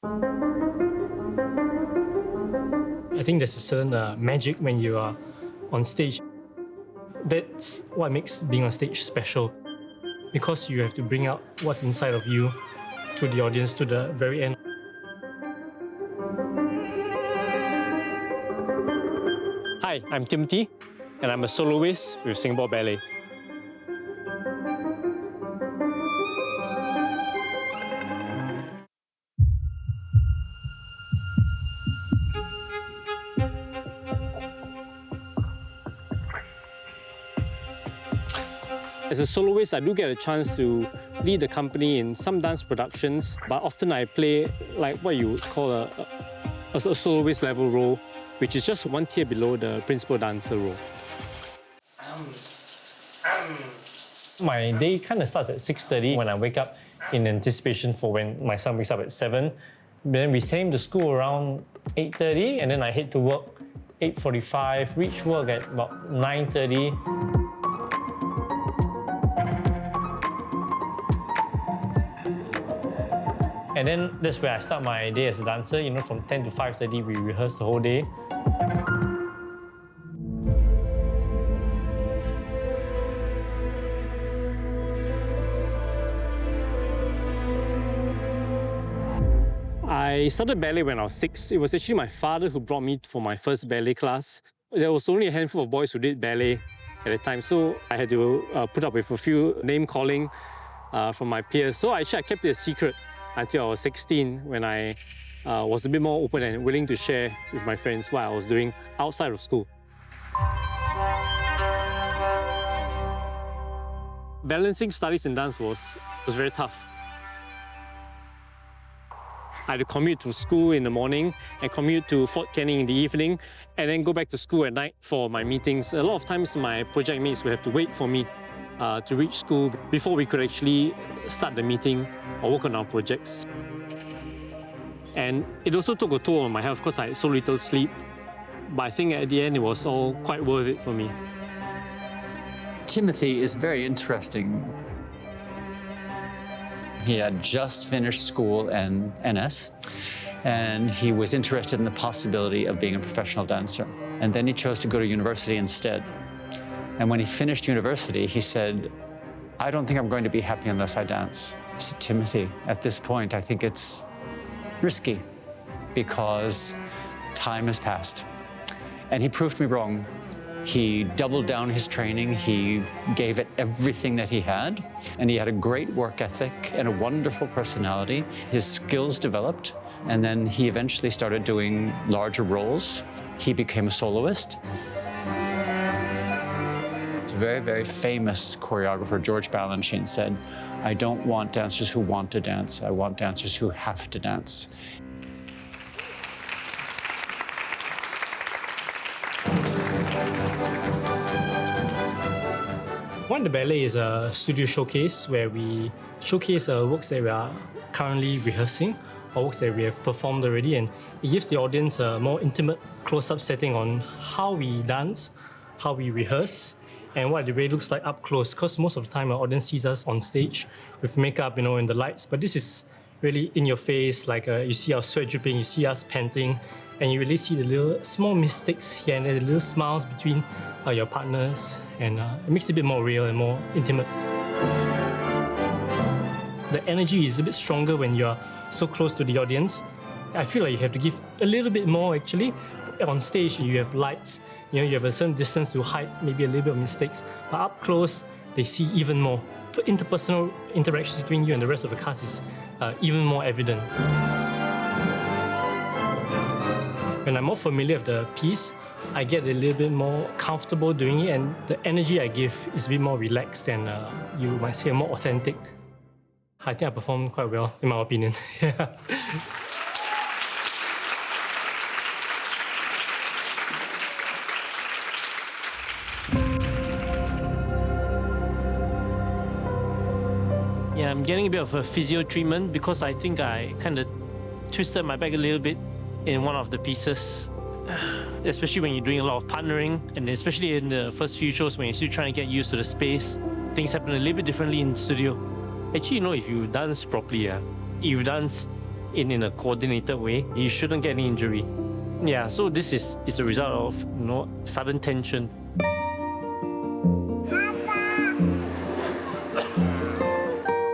I think there's a certain magic when you are on stage. That's what makes being on stage special, because you have to bring out what's inside of you to the audience to the very end. Hi, I'm Timothy, and I'm a soloist with Singapore Ballet. As a soloist, I do get a chance to lead the company in some dance productions, but often I play like what you would call a soloist level role, which is just one tier below the principal dancer role. My day kind of starts at 6:30 when I wake up in anticipation for when my son wakes up at 7. Then we send him to school around 8:30, and then I head to work 8:45, reach work at about 9:30. And then that's where I start my day as a dancer. You know, from 10 to 5:30, we rehearse the whole day. I started ballet when I was 6. It was actually my father who brought me for my first ballet class. There was only a handful of boys who did ballet at the time, so I had to put up with a few name calling from my peers. So I kept it a secret until I was 16, when I was a bit more open and willing to share with my friends what I was doing outside of school. Balancing studies and dance was very tough. I had to commute to school in the morning and commute to Fort Canning in the evening, and then go back to school at night for my meetings. A lot of times my project mates would have to wait for me to reach school before we could actually start the meeting or work on our projects. And it also took a toll on my health because I had so little sleep. But I think at the end it was all quite worth it for me. Timothy is very interesting. He had just finished school in NS, and he was interested in the possibility of being a professional dancer. And then he chose to go to university instead. And when he finished university, he said, I don't think I'm going to be happy unless I dance. I said, Timothy, at this point, I think it's risky because time has passed. And he proved me wrong. He doubled down his training. He gave it everything that he had. And he had a great work ethic and a wonderful personality. His skills developed. And then he eventually started doing larger roles. He became a soloist. A very, very famous choreographer, George Balanchine, said, I don't want dancers who want to dance. I want dancers who have to dance. One, the ballet is a studio showcase where we showcase works that we are currently rehearsing or works that we have performed already, and it gives the audience a more intimate, close-up setting on how we dance, how we rehearse, and what it really looks like up close. Because most of the time, our audience sees us on stage with makeup, you know, and the lights. But this is really in your face, like you see our sweat dripping, you see us panting, and you really see the little small mistakes here and there, the little smiles between your partners, and it makes it a bit more real and more intimate. The energy is a bit stronger when you're so close to the audience. I feel like you have to give a little bit more actually. On stage, you have lights, you know, you have a certain distance to hide maybe a little bit of mistakes, but up close, they see even more. Interpersonal interactions between you and the rest of the cast is even more evident. When I'm more familiar with the piece, I get a little bit more comfortable doing it, and the energy I give is a bit more relaxed and you might say more authentic. I think I performed quite well, in my opinion. Yeah, I'm getting a bit of a physio treatment because I think I kind of twisted my back a little bit in one of the pieces. Especially when you're doing a lot of partnering, and especially in the first few shows when you're still trying to get used to the space, things happen a little bit differently in the studio. Actually, you know, if you dance properly, if you dance in a coordinated way, you shouldn't get any injury. Yeah, so this is a result of sudden tension.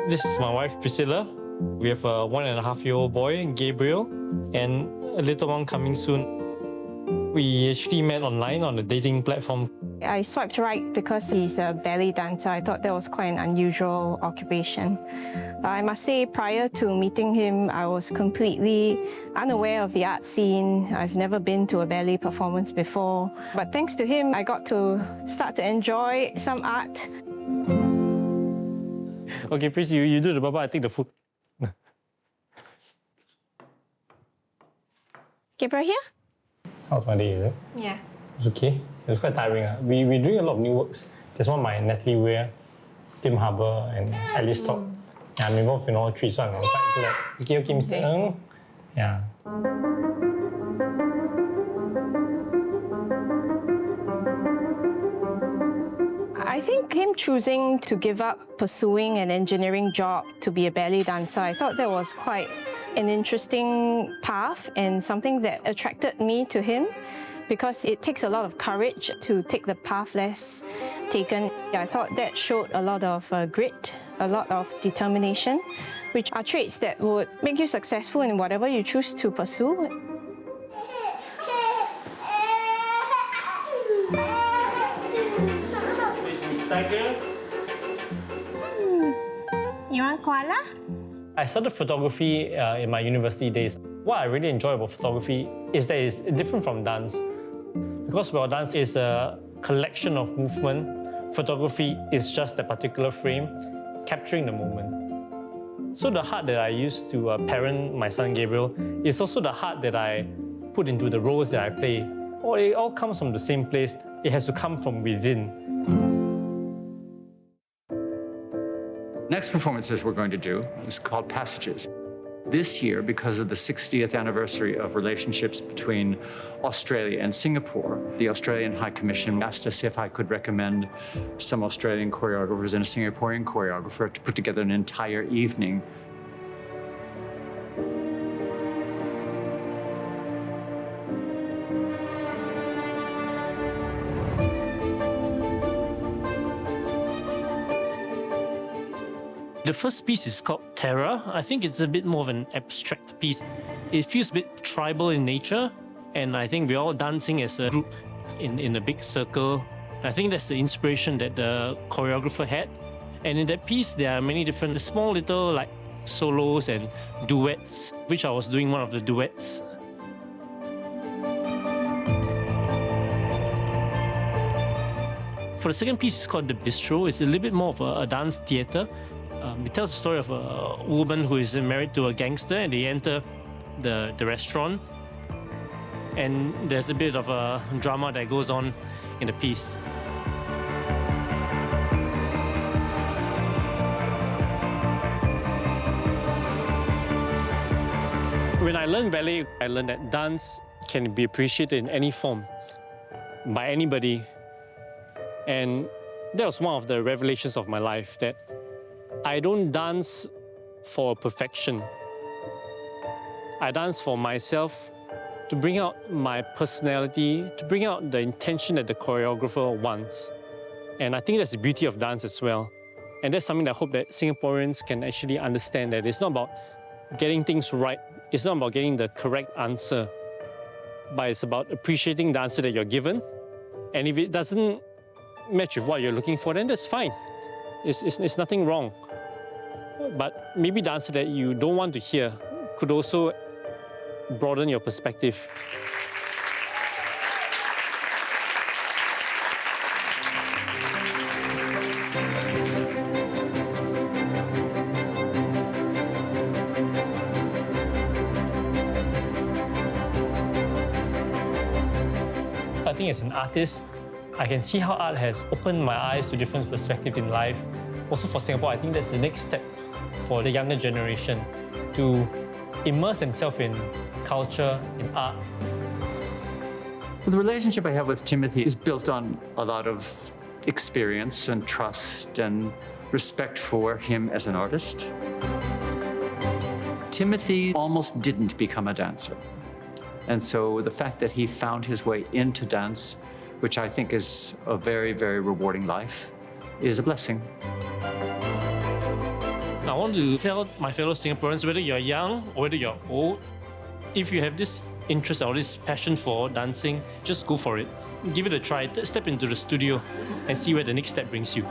This is my wife Priscilla. We have a 1.5-year-old boy, Gabriel, and a little one coming soon. We actually met online on a dating platform. I swiped right because he's a ballet dancer. I thought that was quite an unusual occupation. I must say, prior to meeting him, I was completely unaware of the art scene. I've never been to a ballet performance before. But thanks to him, I got to start to enjoy some art. Okay, please, you do the baba, I take the food. Gabriel here? How's my day, is it? Yeah. It's okay. It was quite tiring. We doing a lot of new works. There's one by Natalie Weir, Tim Harbour, and Alice Top. Yeah, I'm involved in all three, so I'm quite glad. Okay, Mr. Ng. Yeah. I think him choosing to give up pursuing an engineering job to be a ballet dancer, I thought that was quite an interesting path and something that attracted me to him because it takes a lot of courage to take the path less taken. I thought that showed a lot of grit, a lot of determination, which are traits that would make you successful in whatever you choose to pursue. You want koala? I started photography in my university days. What I really enjoy about photography is that it's different from dance. Because while dance is a collection of movement, photography is just a particular frame, capturing the moment. So the heart that I use to parent my son Gabriel is also the heart that I put into the roles that I play. It all comes from the same place. It has to come from within. Next performances we're going to do is called Passages. This year, because of the 60th anniversary of relationships between Australia and Singapore, the Australian High Commission asked us if I could recommend some Australian choreographers and a Singaporean choreographer to put together an entire evening. The first piece is called Terra. I think it's a bit more of an abstract piece. It feels a bit tribal in nature, and I think we're all dancing as a group in a big circle. I think that's the inspiration that the choreographer had. And in that piece, there are many different small little like solos and duets, which I was doing one of the duets. For the second piece, it's called The Bistro. It's a little bit more of a dance theatre. It tells the story of a woman who is married to a gangster and they enter the restaurant. And there's a bit of a drama that goes on in the piece. When I learned ballet, I learned that dance can be appreciated in any form, by anybody. And that was one of the revelations of my life, that I don't dance for perfection. I dance for myself, to bring out my personality, to bring out the intention that the choreographer wants. And I think that's the beauty of dance as well. And that's something that I hope that Singaporeans can actually understand, that it's not about getting things right. It's not about getting the correct answer, but it's about appreciating the answer that you're given. And if it doesn't match with what you're looking for, then that's fine. It's nothing wrong. But maybe the answer that you don't want to hear could also broaden your perspective. I think as an artist, I can see how art has opened my eyes to different perspectives in life. Also for Singapore, I think that's the next step for the younger generation to immerse themselves in culture, in art. The relationship I have with Timothy is built on a lot of experience and trust and respect for him as an artist. Timothy almost didn't become a dancer. And so the fact that he found his way into dance, which I think is a very, very rewarding life, is a blessing. I want to tell my fellow Singaporeans, whether you're young or whether you're old, if you have this interest or this passion for dancing, just go for it. Give it a try. Step into the studio and see where the next step brings you.